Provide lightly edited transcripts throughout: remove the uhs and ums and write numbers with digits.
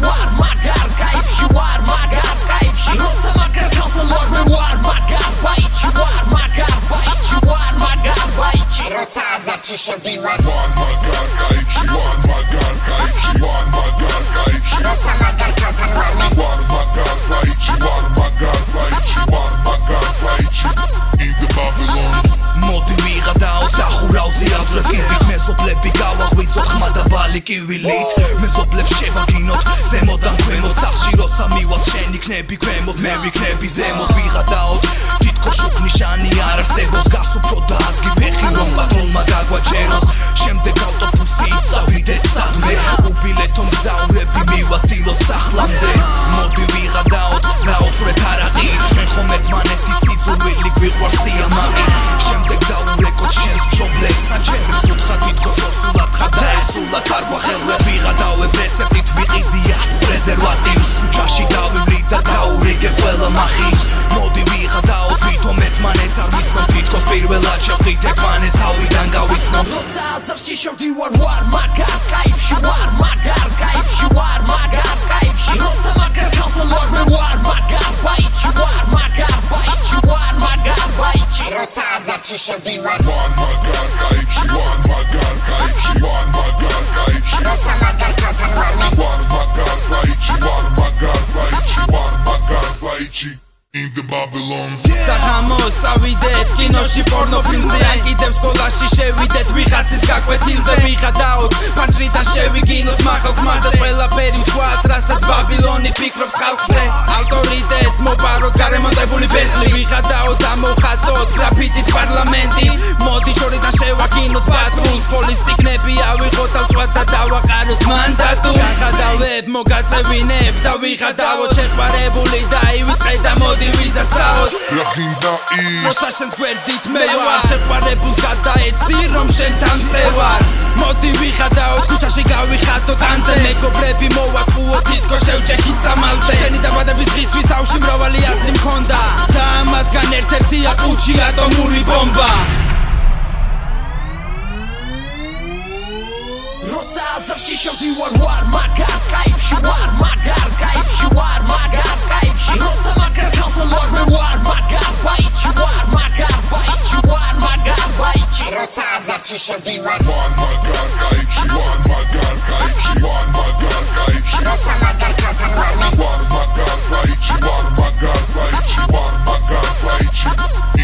ვარ მაგარ кайფში ვარ მაგარ кайფში როცა მაგარ ხალხს ლორ მე ვარ მაგარ ბაიტში ვარ მაგარ ბაიტში ვარ მაგარ ბაიტში როცა აზარში შევდივარ ვარ მაგარ кайფში ვარ მაგარ кайფში ვარ მაგარ кайფში როცა მაგარ ხალხთან ვარ მე ვარ მაგარ ბაიტში ვარ მაგარ ბაიტში ვარ მაგარ ბაიტში in the Babylon მოდი ვიღადაო სახურავზე აძრეს კიბით მეზობლები გავაღვიცოთ ხმა და ბალიკი ვილით მეზობლებს შევაგინოთ ზემოდან ქვემოთ სახში როცა მივალთ შენ იქნები ქვემოთ მე ვიქნები ზემოთ ვიღადაოთ თითქოს შუქ ნიშანი არ არსებობს გასუფრო და ადგი ფეხი რომ პატრონმა გაგვაჩეროს შემდეგ ავტობუსი წავიდეთ სადმე უბილეთო მგზავრები მივაცილოთ სახლამდე მოდი ვიღადაოთ გაოთვრეთ არაყი ჩვენ ხომ ერთმანეთის სიძულვილი გვიყვარს სიამაყი შემდეგ დაურეკოთ შენს მშობლებს ან ჩემს უთხრა თითქოს ორსულად ხარ და ესულად არ გვახელვებ ვიღადავებ რეცეპტით ვიყიდიას პრეზერვატივს ქუჩაში გავივლი და გაურიგებ ყველა მახის მოდი ვიღადავთ ვითომ ერთმანეთს არ ვიცნობ თითქოს პირველად შევხვდით ერთმანეთს თავიდან გავიცნობ როცა აზარში შევდივარ ვარ მაგარ кайფში ვარ მაგარ кайფში ვარ მაგარ кайფში როცა მაგარ ხალხს ლორ მე ვარ მაგარ ბაიტში ვარ მაგარ ბაიტში ვარ მაგარ ბაიტში როცა აზარში შევდივარ ვარ მაგარ кайფში ვარ მაგარ кайფში ვარ მაგარ кайფში როცა მაგარ ხალხთან ვარ მე ვარ მაგარ ბაიტში ვარ მაგარ ბაიტში ვარ მაგარ ბაიტში in the Babylon საღამოს წავიდეთ კინოში პორნო ფილმზე ან კიდევ სკოლაში შევიდეთ ვიღაცის გაკვეთილზე ვიღადაოთ პანჭრიდან შევიგინოთ მახალხ მასზე ყველაფერი ვთქვათ რასაც ბაბილონი ფიქრობს ხალხზე ავტორიტეტს მოპაროთ გარემონტებული ბენტლი ვიღადაოთ ამოვხატოთ გრაფიტით პარლამენტი მოდი შორიდან შევაგინოთ პატრულს სკოლის წიგნები ავიღოთ ავწვათ და დავაყაროთ მანდატურს ვიღადავებ მოგაწევინებ და ვიღადავოთ შეყვარებული დაივიწყე და მოდი ვიზასაოთ რაკინდა ის როცა შენს გვერდით მე ვარ შეყვარებულს გადაეცი რომ შენთან წევარ მოდი ვიღადაოთ ქუჩაში გავიხატოთ ანზე მეგობრები მოვაყუოთ თითქოს შევჭექით სამალზე შენი დაბადების დღისთვის თავში მრავალი აზრი მქონდა და მათგან ერთ-ერთია ყუჩი ატომური ბომბა როცა აზარში შევდივარ ვარ მაგარ кайფში ვარ მაგარ кайფში ვარ მაგარ кайფში როცა მაგარ ხალხს ლორ მე ვარ მაგარ ბაიტში ვარ მაგარ ბაიტში ვარ მაგარ ბაიტში როცა აზარში შევდივარ ვარ მაგარ кайფში ვარ მაგარ кайფში ვარ მაგარ кайფში როცა მაგარ ხალხთან ვარ მე ვარ მაგარ ბაიტში ვარ მაგარ ბაიტში ვარ მაგარ ბაიტში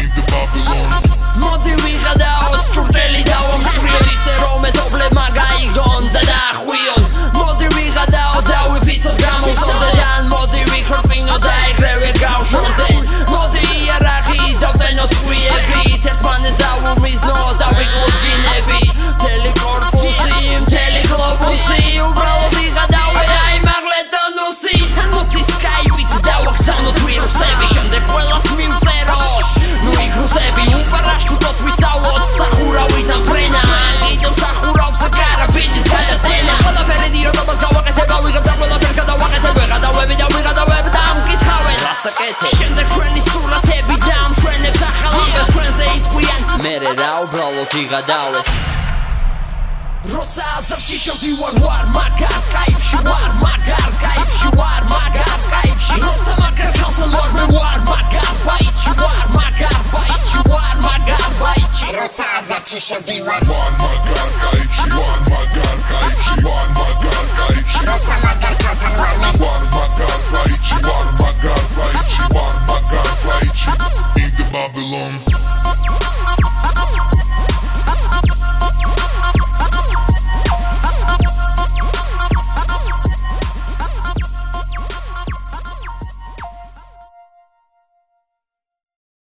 in the Babylon მოდი ვიღადაოთ ჭურტელი დავამსხვრიეთ ისე რომ მეზობლებმა გაიგონ და დაახვიონ მოდი ვიღადაოთ და ვიფიცოთ გამოსორდედან მოდი ვიქორწინოთ და ეგრევე გავშორდეთ მოდი იარაღი დავტენოთ ხვიებით ერთმანეთს დავუმიზნოთ და ვიყოთ გინებით მთელი კორპუსი მთელი გლობუსი უბრალოდ ვიღადავე აი მაღლეტონუსი მოდი სკაიპით დავაგზავნოთ ვირუსები შემდეგ ყველას მივწეროთ ნუ იგრუსები უპარაშუტოთ ვისწავლოთ სახურავიდან ფრენა კიდევ სახურავზე კარაბინის გადატენა ყველაფერი დიოდობას გავაკეთებ გავიღებ და ყველაფერს გადავაკეთებ ვეღადავები და ვიღადავებ და ამკითხავენ რასაკეთებ შემდეგ ჩვენი სურათები და ამშვენებს ახალ ამბებს ჩვენზე იტყვიან მერე რა უბრალოდ ვიღადავეს როცა აზარში შევდივარ ვარ მაგარ кайფში ვარ მაგარ кайფში ვარ მაგარ кайფში როცა მაგარ ხალხს ლორ მე ვარ მაგარ ბაიტში ვარ მაგარ ბაიტში ვარ მაგარ ბაიტში როცა აზარში შევდივარ ვარ მაგარ кайფში ვარ მაგარ кайფში ვარ მაგარ кайფში როცა მაგარ ხალხთან ვარ მე ვარ მაგარ ბაიტში ვარ მაგარ ბაიტში